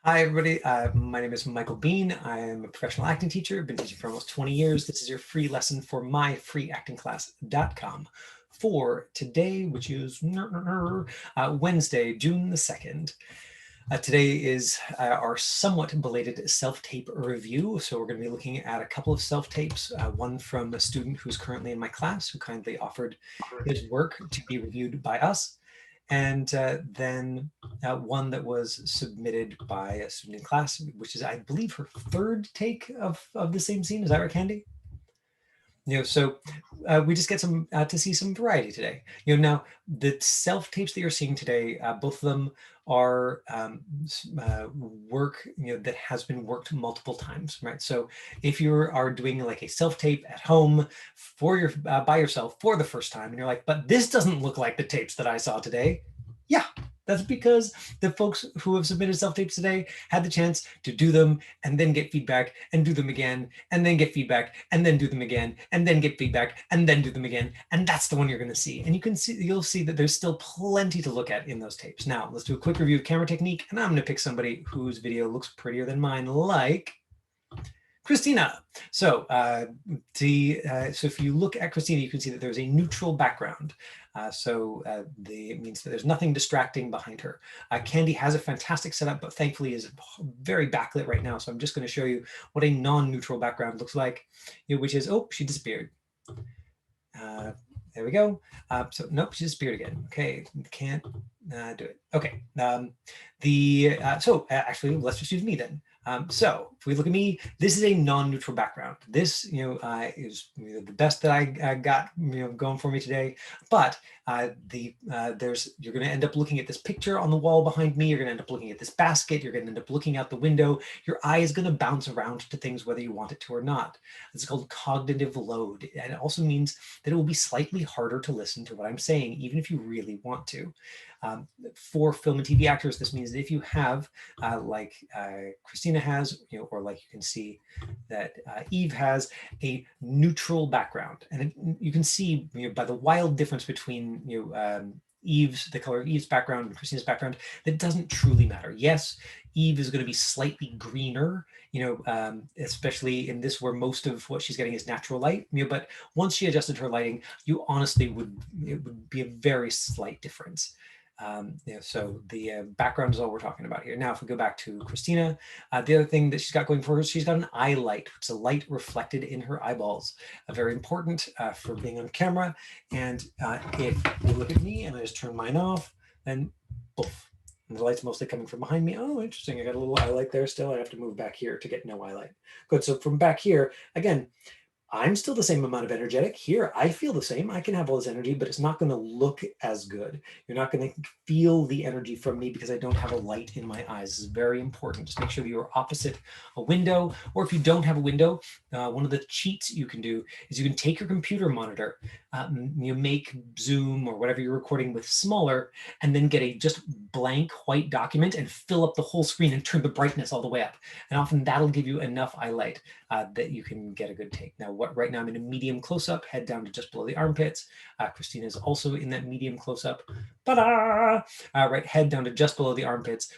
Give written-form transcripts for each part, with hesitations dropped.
Hi, everybody. My name is Michael Bean. I am a professional acting teacher. I've been teaching for almost 20 years. This is your free lesson for myfreeactingclass.com for today, which is Wednesday, June the 2nd. Today is our somewhat belated self-tape review. So we're going to be looking at a couple of self-tapes, one from a student who's currently in my class who kindly offered his work to be reviewed by us. And then one that was submitted by a student in class, which is, I believe, her third take of the same scene. Is that right, Candy? So we just get some to see some variety today. Now the self-tapes that you're seeing today, both of them are work that has been worked multiple times, right? So if you are doing like a self-tape at home for your by yourself for the first time, and you're like, but this doesn't look like the tapes that I saw today. Yeah, that's because the folks who have submitted self-tapes today had the chance to do them and then get feedback and do them again and then get feedback and then do them again and then get feedback and then do them again. And that's the one you're going to see. And you'll see that there's still plenty to look at in those tapes. Now, let's do a quick review of camera technique. And I'm going to pick somebody whose video looks prettier than mine, like Christina. So if you look at Christina, you can see that there's a neutral background. It means that there's nothing distracting behind her. Candy has a fantastic setup, but thankfully is very backlit right now. So I'm just going to show you what a non-neutral background looks like, which is, oh, she disappeared. There we go. Nope, she disappeared again. Okay, can't do it. Okay. Actually, let's just use me then. So if we look at me, this is a non-neutral background. This, is the best that I got, going for me today. But you're going to end up looking at this picture on the wall behind me. You're going to end up looking at this basket. You're going to end up looking out the window. Your eye is going to bounce around to things whether you want it to or not. It's called cognitive load. And it also means that it will be slightly harder to listen to what I'm saying, even if you really want to. For film and TV actors, this means that if you have, like Christina has, or like you can see that Eve has, a neutral background, and you can see by the wild difference between the color of Eve's background and Christina's background, that doesn't truly matter. Yes, Eve is going to be slightly greener, especially in this where most of what she's getting is natural light. But once she adjusted her lighting, it would be a very slight difference. So the background is all we're talking about here. Now, if we go back to Christina, the other thing that she's got going for her is she's got an eye light. It's a light reflected in her eyeballs. Very important for being on camera. And if you look at me and I just turn mine off, then poof. And the light's mostly coming from behind me. Oh, interesting. I got a little eye light there still. I have to move back here to get no eye light. Good. So from back here, again, I'm still the same amount of energetic here. I feel the same. I can have all this energy, but it's not going to look as good. You're not going to feel the energy from me because I don't have a light in my eyes. This is very important. Just make sure that you're opposite a window, or if you don't have a window, one of the cheats you can do is you can take your computer monitor, you make Zoom or whatever you're recording with smaller, and then get a just blank white document and fill up the whole screen and turn the brightness all the way up. And often that'll give you enough eye light that you can get a good take. Now, right now I'm in a medium close-up, head down to just below the armpits. Christina is also in that medium close-up. Right, head down to just below the armpits.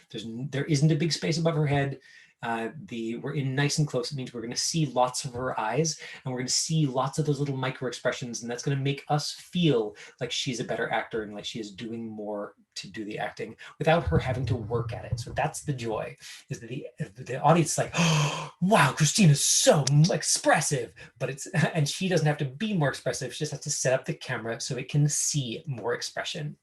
There isn't a big space above her head. We're in nice and close. It means we're going to see lots of her eyes, and we're going to see lots of those little micro expressions, and that's going to make us feel like she's a better actor and like she is doing more to do the acting without her having to work at it. So that's the joy, is that the audience is like, oh, wow, Christina's so expressive, and she doesn't have to be more expressive. She just has to set up the camera so it can see more expression.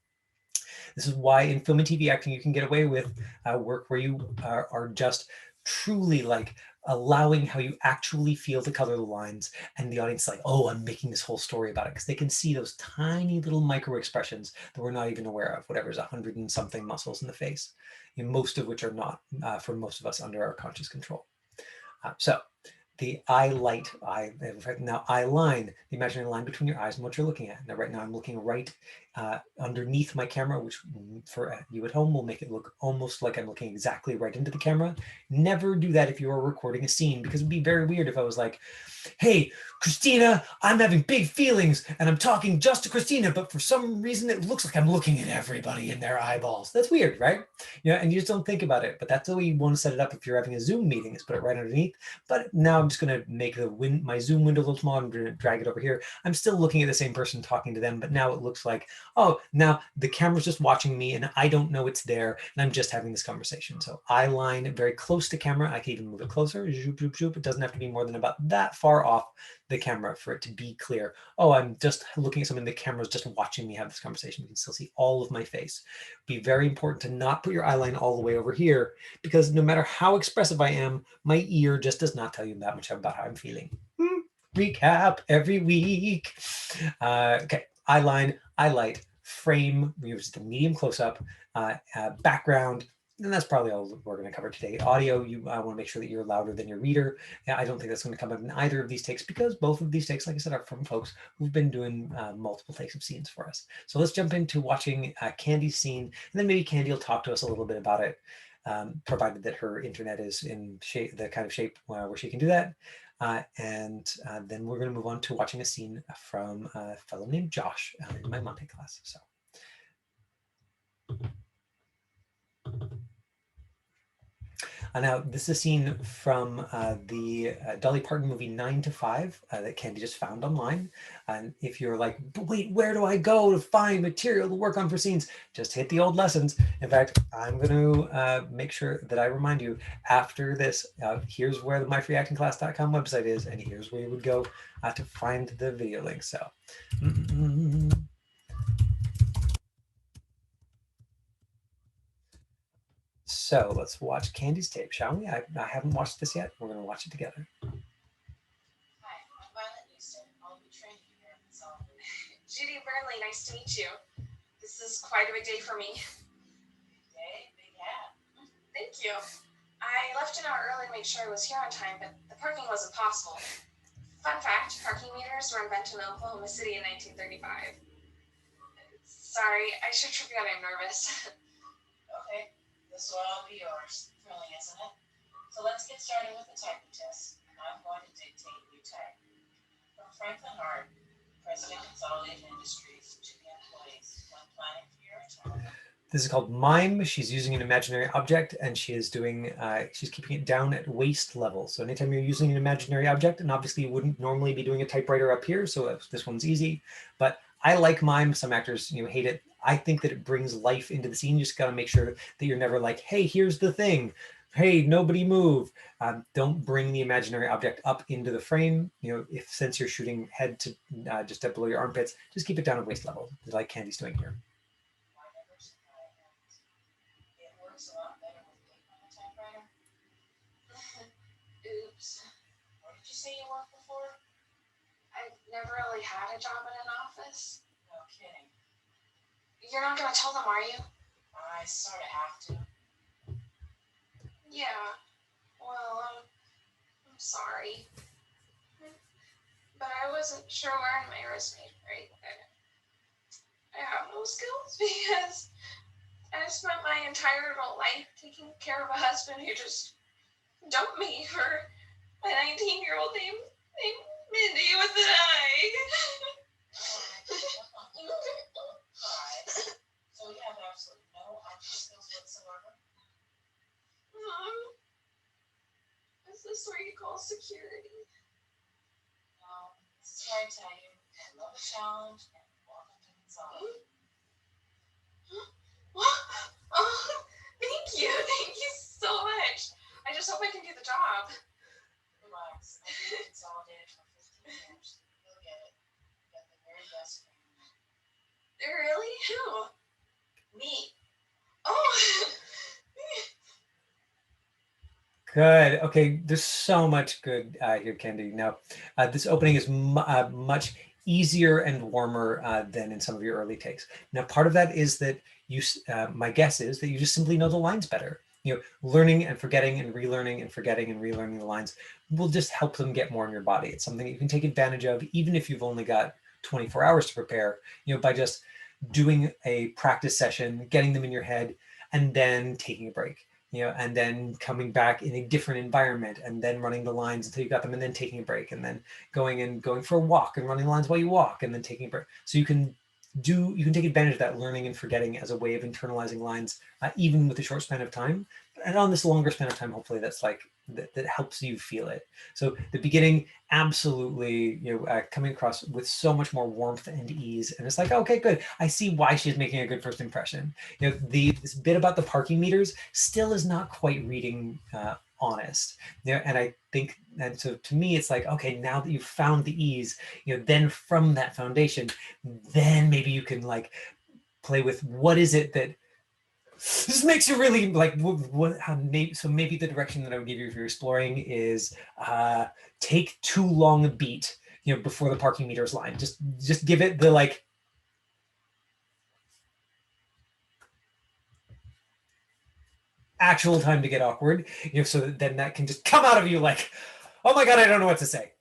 This is why in film and TV acting you can get away with work where you are just truly like allowing how you actually feel to color the lines, and the audience is like, oh, I'm making this whole story about it, because they can see those tiny little micro expressions that we're not even aware of, whatever's 100 and something muscles in the face, most of which are not, for most of us, under our conscious control. So the eye light, now eye line, the imaginary line between your eyes and what you're looking at. Now, right now I'm looking right underneath my camera, which for you at home will make it look almost like I'm looking exactly right into the camera. Never do that if you are recording a scene, because it'd be very weird if I was like, hey, Christina, I'm having big feelings and I'm talking just to Christina, but for some reason it looks like I'm looking at everybody in their eyeballs. That's weird, right? Yeah, and you just don't think about it, but that's the way you want to set it up if you're having a Zoom meeting, is put it right underneath. But now I'm just going to make my Zoom window a little smaller. I'm going to drag it over here. I'm still looking at the same person talking to them, but now it looks like, oh, now the camera's just watching me and I don't know it's there and I'm just having this conversation. So eyeline very close to camera. I can even move it closer. Zoop, zoop, zoop. It doesn't have to be more than about that far off the camera for it to be clear. Oh, I'm just looking at something. The camera's just watching me have this conversation. You can still see all of my face. Be very important to not put your eyeline all the way over here, because no matter how expressive I am, my ear just does not tell you that much about how I'm feeling. Recap every week. Okay, eyeline, eyelight, frame, we use the medium close-up, background, and that's probably all we're going to cover today. Audio, you want to make sure that you're louder than your reader. I don't think that's going to come up in either of these takes, because both of these takes, like I said, are from folks who've been doing multiple takes of scenes for us. So let's jump into watching Candy's scene, and then maybe Candy will talk to us a little bit about it, provided that her internet is in shape, the kind of shape where she can do that. And then we're going to move on to watching a scene from a fellow named Josh in my Monte class. So. Now, this is a scene from the Dolly Parton movie 9 to 5 that Candy just found online. And if you're like, but wait, where do I go to find material to work on for scenes? Just hit the old lessons. In fact, I'm going to make sure that I remind you after this, here's where the myfreeactingclass.com website is, and here's where you would go to find the video link. So. So let's watch Candy's tape, shall we? I haven't watched this yet. We're going to watch it together. Hi, I'm Violet Newston. I'll be training you here at the salon. Judy Burnley, nice to meet you. This is quite a big day for me. Big day? Big hat. Thank you. I left an hour early to make sure I was here on time, but the parking wasn't possible. Fun fact, parking meters were invented in Oklahoma City in 1935. Sorry, I should trip you out. I'm nervous. Okay. This will all be yours. Thrilling, isn't it? So let's get started with the typing test. I'm going to dictate new type. From Franklin Hart, President Consolidated Industries, to the employees, when planning for your retirement. This is called mime. She's using an imaginary object, and she is doing, she's keeping it down at waist level. So anytime you're using an imaginary object, and obviously you wouldn't normally be doing a typewriter up here, so this one's easy. But I like mime. Some actors, hate it. I think that it brings life into the scene. You just got to make sure that you're never like, hey, here's the thing. Hey, nobody move. Don't bring the imaginary object up into the frame. Since you're shooting head to just below your armpits, just keep it down at waist level, like Candy's doing here. It works a lot better with paper on a typewriter. Oops. Where did you say you worked before? I've never really had a job in an office. No kidding. You're not gonna tell them, are you? I sort of have to. Yeah. Well, I'm sorry. But I wasn't sure where in my resume, right? I have no skills because I spent my entire adult life taking care of a husband who just dumped me for a 19-year-old named Mindy with an eye. So you have absolutely no IT skills whatsoever? Is this where you call security? No, this is where I tell you, I love a challenge and welcome to Consolidated. Oh, thank you so much. I just hope I can do the job. Relax, I've been Consolidated for 15 years. You'll get it. You got the very best for you. Really? Who? Me. Oh. Good. Okay, there's so much good here, Candy. Now, this opening is much easier and warmer than in some of your early takes. Now, part of that is that my guess is that you just simply know the lines better. Learning and forgetting and relearning and forgetting and relearning the lines will just help them get more in your body. It's something that you can take advantage of, even if you've only got 24 hours to prepare, by just doing a practice session, getting them in your head, and then taking a break, and then coming back in a different environment, and then running the lines until you got them, and then taking a break, and then going for a walk and running the lines while you walk, and then taking a break. So you can take advantage of that learning and forgetting as a way of internalizing lines, even with a short span of time. And on this longer span of time, hopefully that's like that helps you feel it. So the beginning, absolutely, coming across with so much more warmth and ease, and it's like, okay, good, I see why she's making a good first impression. This bit about the parking meters still is not quite reading honest. And I think, and so to me, it's like, okay, now that you've found the ease, then from that foundation, then maybe you can like play with what is it that this makes you really like so maybe the direction that I would give you if you're exploring is take too long a beat before the parking meters line. Just give it the like actual time to get awkward, so then that can just come out of you like, oh my god, I don't know what to say.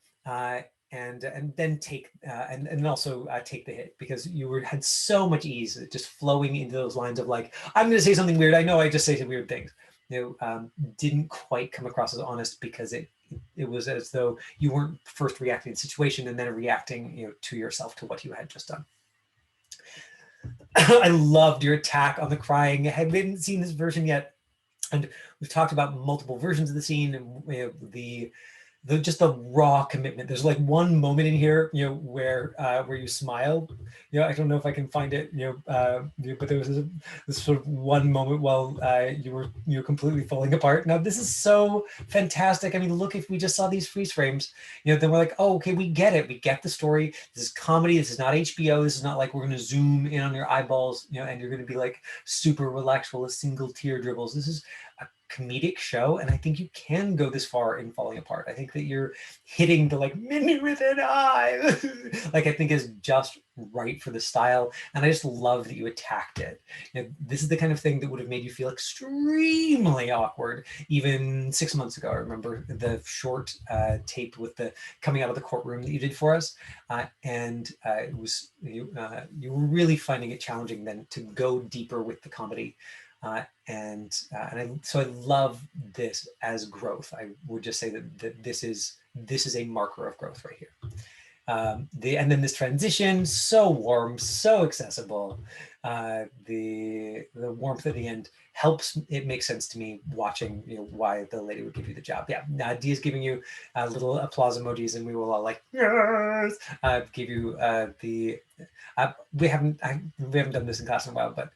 And then take and also take the hit, because you had so much ease just flowing into those lines of like, I'm going to say something weird. I know I just say some weird things. Didn't quite come across as honest because it was as though you weren't first reacting to the situation and then reacting to yourself, to what you had just done. I loved your attack on the crying. I haven't seen this version yet, and we've talked about multiple versions of the scene, and just the raw commitment. There's like one moment in here, where you smile. I don't know if I can find it, but there was this sort of one moment while you were completely falling apart. Now this is so fantastic. I mean, look, if we just saw these freeze frames, then we're like, oh, okay, we get it. We get the story. This is comedy. This is not HBO. This is not like we're going to zoom in on your eyeballs, and you're going to be like super relaxed while a single tear dribbles. This is a comedic show, and I think you can go this far in Falling Apart. I think that you're hitting the like Mindy with an eye like I think is just right for the style, and I just love that you attacked it. This is the kind of thing that would have made you feel extremely awkward even 6 months ago. I remember the short tape with the coming out of the courtroom that you did for us, and it was you were really finding it challenging then to go deeper with the comedy. So I love this as growth. I would just say that this is a marker of growth right here. And then this transition, so warm, so accessible. The warmth at the end helps it make sense to me watching why the lady would give you the job. Yeah, Dia's giving you little applause emojis, and we will all like yes. Give you we haven't done this in class in a while, but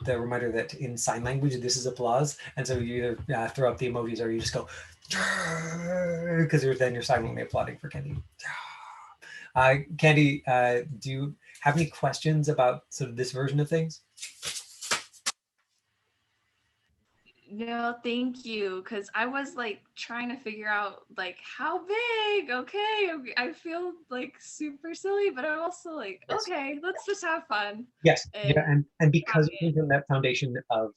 the reminder that in sign language this is applause, and so you either throw up the emojis or you just go because then you're silently applauding for Candy. Candy, do you have any questions about sort of this version of things? No, thank you. Because I was like trying to figure out like how big. Okay, I feel like super silly, but I'm also like, yes. Okay, let's just have fun. Yes, and because you came from that foundation of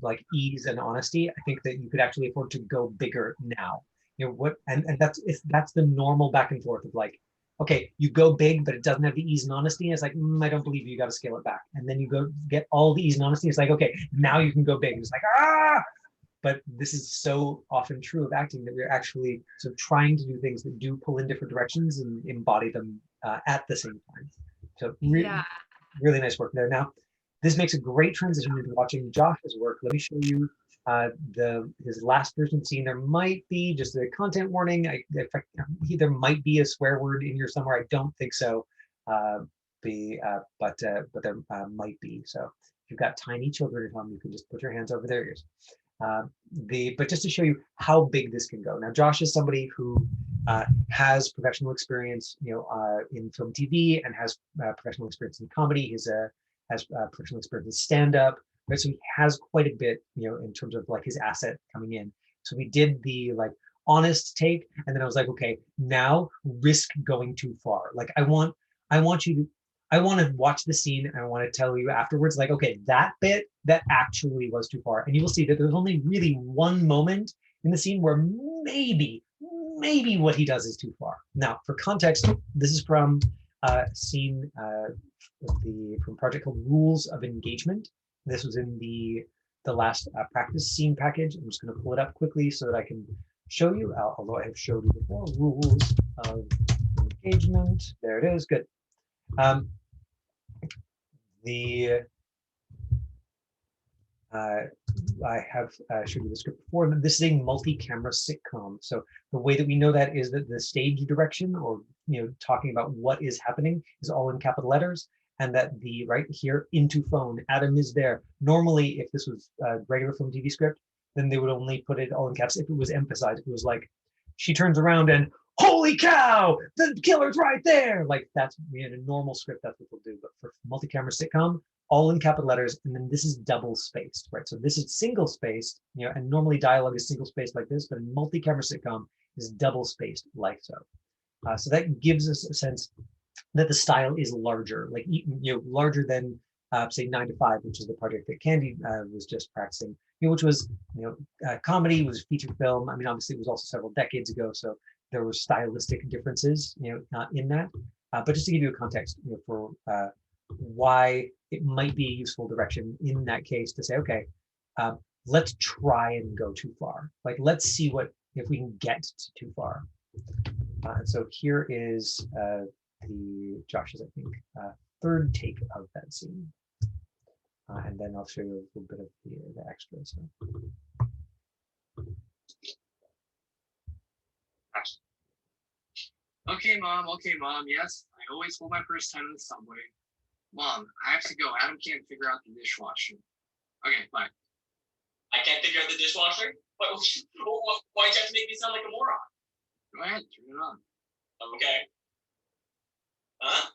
like ease and honesty, I think that you could actually afford to go bigger now. And that's the normal back and forth of like, okay, you go big, but it doesn't have the ease and honesty. And it's like, I don't believe you. You got to scale it back. And then you go get all the ease and honesty. It's like, okay, now you can go big. It's like, But this is so often true of acting that we're actually sort of trying to do things that do pull in different directions and embody them at the same time. So really nice work there. Now, this makes a great transition into watching Josh's work. Let me show you his last version scene. There might be just a content warning. There might be a swear word in here somewhere. I don't think so, but there might be. So if you've got tiny children at home, you can just put your hands over their ears. But just to show you how big this can go. Now, Josh is somebody who has professional experience, in film, TV, and has professional experience in comedy. He has professional experience in stand-up. Right, so he has quite a bit, in terms of like his asset coming in. So we did the like honest take, and then I was like, okay, now risk going too far. Like I want to watch the scene, and I want to tell you afterwards, like, okay, that bit that actually was too far. And you will see that there's only really one moment in the scene where maybe what he does is too far. Now, for context, this is from scene from a project called Rules of Engagement. This was in the last practice scene package. I'm just going to pull it up quickly so that I can show you, although I have showed you before. Rules of Engagement. There it is. Good. I have showed you the script before. This is a multi-camera sitcom. So the way that we know that is that the stage direction, or talking about what is happening, is all in capital letters, and that the right here into phone, Adam is there. Normally, if this was a regular film TV script, then they would only put it all in caps if it was emphasized. If it was like, she turns around and holy cow, the killer's right there. Like that's in a normal script, that's what they'll do. But for multi-camera sitcom, all in capital letters, and then this is double spaced, right? So this is single spaced, and normally dialogue is single spaced like this, but in multi-camera sitcom is double spaced like so. So that gives us a sense that the style is larger, like larger than say 9 to 5, which is the project that Candy was just practicing, which was comedy, was feature film. I mean, obviously it was also several decades ago, so there were stylistic differences, in that. But just to give you a context, for why it might be a useful direction in that case to say, okay, let's try and go too far. Like, let's see if we can get too far. And so here is Josh's, I think, third take of that scene. And then I'll show you a little bit of the extra. So. Okay, mom, yes, I always hold my purse tight on the subway. Mom, I have to go. Adam can't figure out the dishwasher. Okay, bye. I can't figure out the dishwasher? Why'd you have to make me sound like a moron? Go ahead, turn it on. Okay. Huh?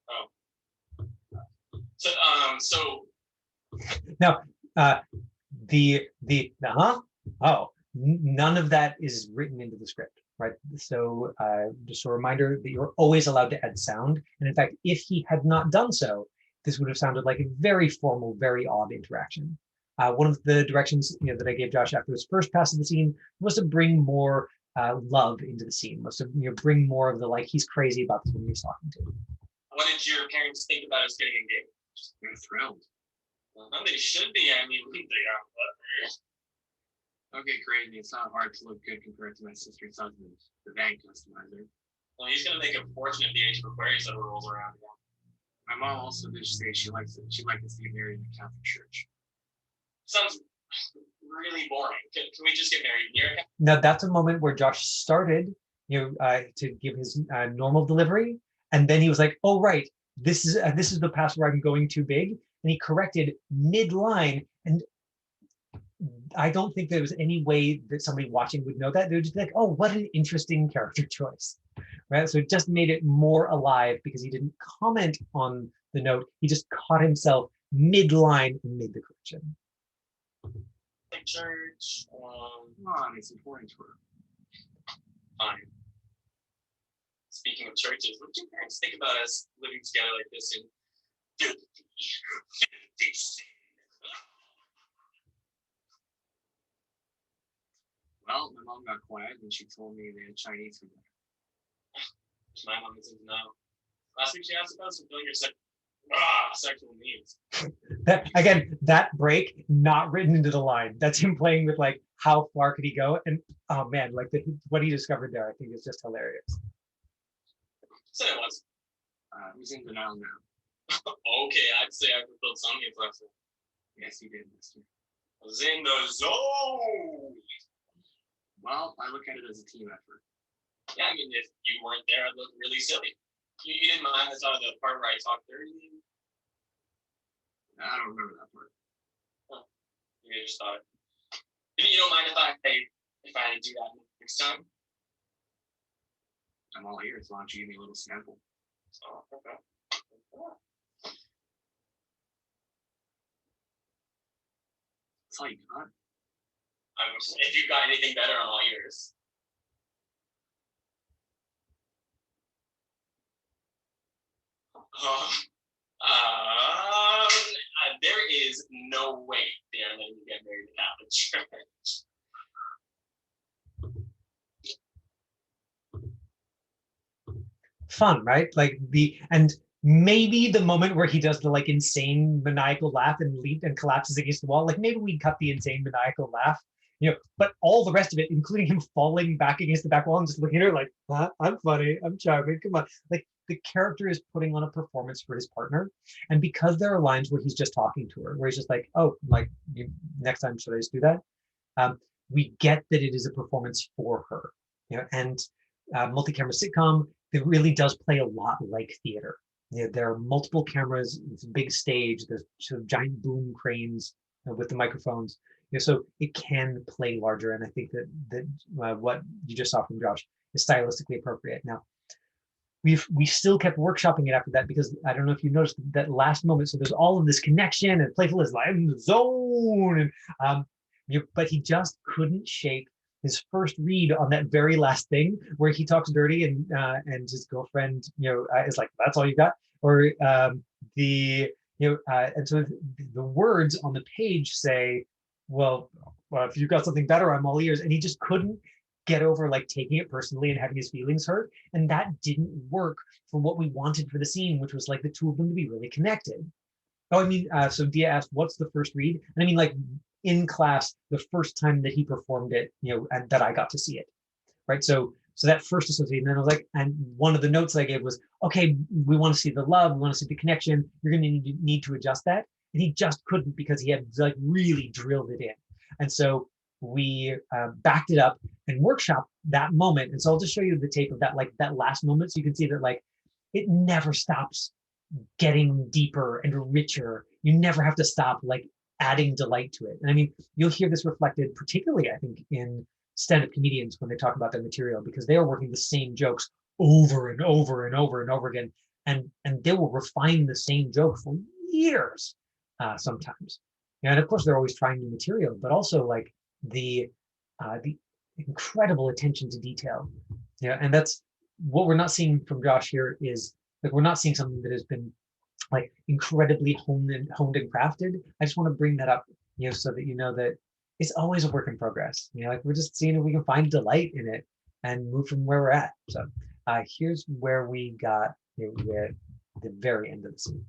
Oh. So Now, none of that is written into the script, right? So just a reminder that you're always allowed to add sound. And in fact, if he had not done so, this would have sounded like a very formal, very odd interaction. One of the directions that I gave Josh after his first pass of the scene was to bring more love into the scene, was to bring more of the like he's crazy about this woman he's talking to. What did your parents think about us getting engaged? They're thrilled. Well, they should be. I mean, they are. Okay, great. It's not hard to look good compared to my sister's husband, the bank customizer. Well, he's gonna make a fortune at the age of Aquarius that rolls around again. My mom also did say she'd like us to get married in the Catholic Church. Sounds really boring. Can we just get married here? Now that's a moment where Josh started, to give his normal delivery, and then he was like, "Oh right, this is the pass where I'm going too big," and he corrected mid-line. And I don't think there was any way that somebody watching would know that. They would just be like, "Oh, what an interesting character choice," right? So it just made it more alive because he didn't comment on the note. He just caught himself mid-line and made the correction. Church. Come on, it's important to her. Fine. Speaking of churches, what do your parents think about us living together like this in 50? Well, my mom got quiet when she told me they had Chinese for dinner. My mom doesn't know. Last week she asked about fulfilling your sexual needs. That break not written into the line. That's him playing with like how far could he go, and oh man, like what he discovered there, I think is just hilarious. Said it was. He's in denial now. Okay, I'd say I fulfilled some needs last week. Yes, he did, mister. I was in the zone. Well, I look at it as a team effort. Yeah, I mean, if you weren't there, I'd look really silly. You didn't mind the part where I talked dirty? I don't remember that part. Huh. You just thought it. You don't mind if I do that next time? I'm all ears. Why don't you give me a little sample? Oh, okay. That's all you got? If you got anything better, I'm all ears. There is no way they are letting you get married in Catholic Church. Fun, right? Like and maybe the moment where he does the like insane maniacal laugh and leap and collapses against the wall, like maybe we'd cut the insane maniacal laugh, but all the rest of it, including him falling back against the back wall and just looking at her like, I'm funny, I'm charming, come on. Like the character is putting on a performance for his partner. And because there are lines where he's just talking to her, where he's just like, oh, like next time, should I just do that? We get that it is a performance for her, and multi-camera sitcom, it really does play a lot like theater. There are multiple cameras, it's a big stage, there's sort of giant boom cranes with the microphones, so it can play larger. And I think that what you just saw from Josh is stylistically appropriate. Now, we still kept workshopping it after that, because I don't know if you noticed that last moment. So there's all of this connection and playfulness, like in the zone, and but he just couldn't shape his first read on that very last thing where he talks dirty and his girlfriend is like, that's all you got, or and so the words on the page say, well, if you've got something better, I'm all ears. And he just couldn't get over like taking it personally and having his feelings hurt, and that didn't work for what we wanted for the scene, which was like the two of them to be really connected. Oh, I mean, so Dia asked, what's the first read? And I mean, like in class, the first time that he performed it, and that I got to see it, right? So that first association, and then I was like, and one of the notes I gave was, okay, we want to see the love, we want to see the connection, you're going to need to adjust that. And he just couldn't, because he had like really drilled it in. And so we backed it up and workshopped that moment. And so I'll just show you the tape of that, like that last moment, so you can see that like it never stops getting deeper and richer. You never have to stop like adding delight to it. And I mean, you'll hear this reflected particularly, I think, in stand-up comedians when they talk about their material, because they are working the same jokes over and over and over and over again, and they will refine the same joke for years sometimes. And of course they're always trying new material, but also like the incredible attention to detail. And that's what we're not seeing from Josh here. Is like, we're not seeing something that has been like incredibly honed and crafted. I just want to bring that up, so that you know that it's always a work in progress. Like we're just seeing if we can find delight in it and move from where we're at. So here's where we got at the very end of the scene.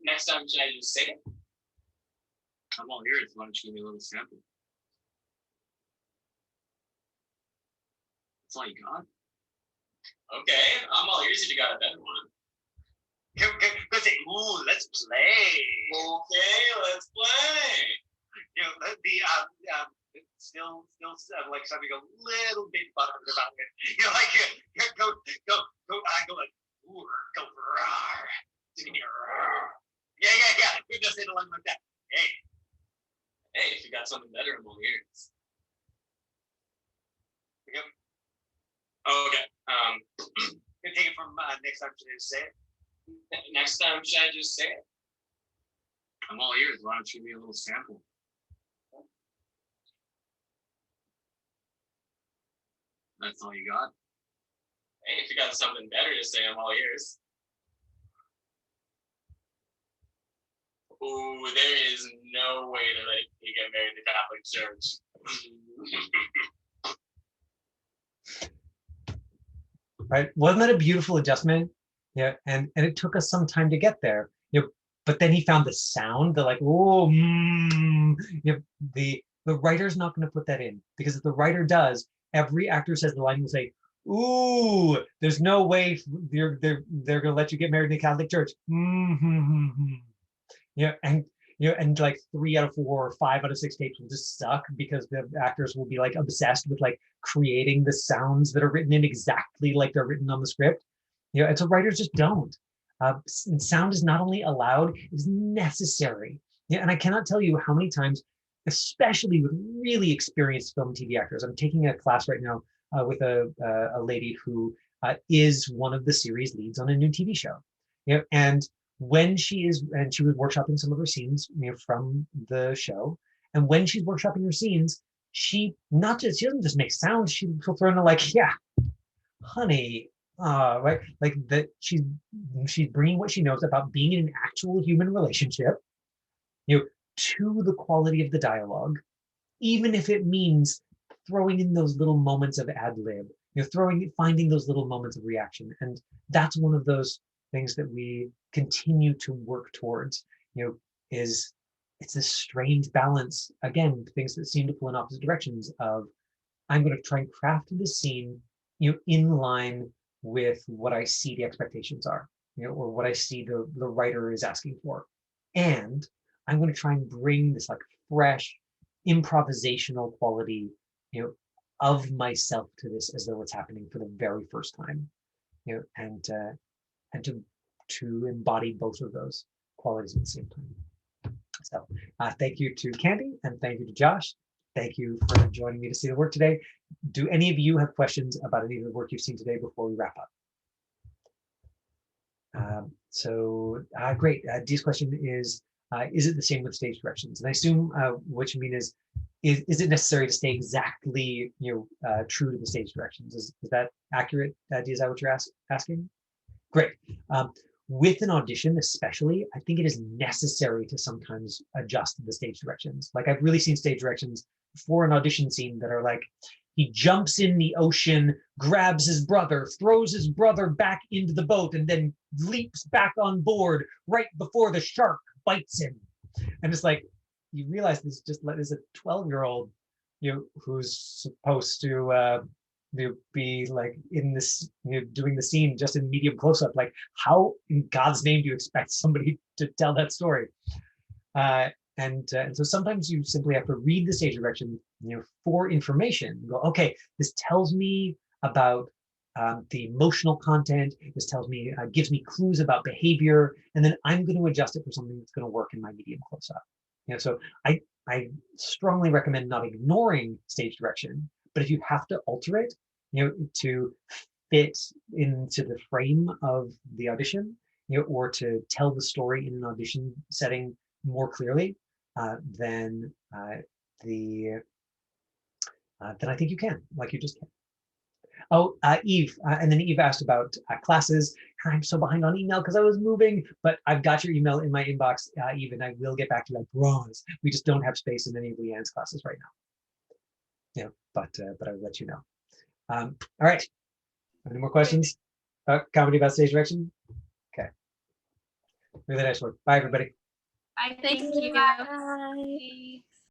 Next time, should I just say it? I'm all ears. Why don't you give me a little sample? That's all you got? Okay, I'm all ears if you got a better one. Go say, ooh, let's play. Okay, let's play. Still like something a little bit buttered about it. Like go. I go like, ooh, go rawr. Yeah. We just say it along like that. Hey, if you got something better, I'm all ears. Yep. Oh, okay. You take it from next time. Should I just say it? Next time, should I just say it? I'm all ears. Why don't you give me a little sample? That's all you got? Hey, if you got something better to say, I'm all ears. Ooh, there is no way to let you get married in the Catholic Church. Right? Wasn't that a beautiful adjustment? Yeah, and it took us some time to get there. But then he found the sound, the like, oh, the writer's not going to put that in, because if the writer does, every actor says the line will say, ooh, there's no way they're going to let you get married in the Catholic Church. And like 3 out of 4 or 5 out of 6 tapes will just suck, because the actors will be like obsessed with like creating the sounds that are written in exactly like they're written on the script. And so writers just don't. And sound is not only allowed, it's necessary. And I cannot tell you how many times, especially with really experienced film and TV actors. I'm taking a class right now with a lady who is one of the series leads on a new TV show. And when she was workshopping some of her scenes from the show, and when she's workshopping her scenes, she doesn't just make sounds, she'll throw in like, yeah, honey, right, like that she's bringing what she knows about being in an actual human relationship to the quality of the dialogue, even if it means throwing in those little moments of ad lib, finding those little moments of reaction. And that's one of those things that we continue to work towards, is it's this strange balance, again, things that seem to pull in opposite directions of, I'm going to try and craft the scene, in line with what I see the expectations are, or what I see the writer is asking for. And I'm going to try and bring this like fresh improvisational quality, of myself to this as though it's happening for the very first time, and to embody both of those qualities at the same time. So thank you to Candy and thank you to Josh. Thank you for joining me to see the work today. Do any of you have questions about any of the work you've seen today before we wrap up? Great. Dee's question is it the same with stage directions? And I assume what you mean is it necessary to stay exactly true to the stage directions? Is that accurate, Dee? Is that what you're asking? Great. With an audition, especially, I think it is necessary to sometimes adjust the stage directions. Like I've really seen stage directions for an audition scene that are like, he jumps in the ocean, grabs his brother, throws his brother back into the boat, and then leaps back on board right before the shark bites him. And it's like, you realize this is a 12-year-old, who's supposed to be like in this, doing the scene just in medium close-up. Like, how in God's name do you expect somebody to tell that story? And so sometimes you simply have to read the stage direction, for information. You go, okay, this tells me about the emotional content. This tells me, gives me clues about behavior, and then I'm going to adjust it for something that's going to work in my medium close-up. So I strongly recommend not ignoring stage direction, but if you have to alter it, to fit into the frame of the audition, or to tell the story in an audition setting more clearly, then I think you can, like you just can. Oh, Eve, and then Eve asked about classes. I'm so behind on email because I was moving, but I've got your email in my inbox, Eve, and I will get back to you, I promise. We just don't have space in any of Leanne's classes right now. But I will let you know. All right. Any more questions? Comedy about stage direction? Okay. Really nice work. Bye, everybody. Thank you. Bye.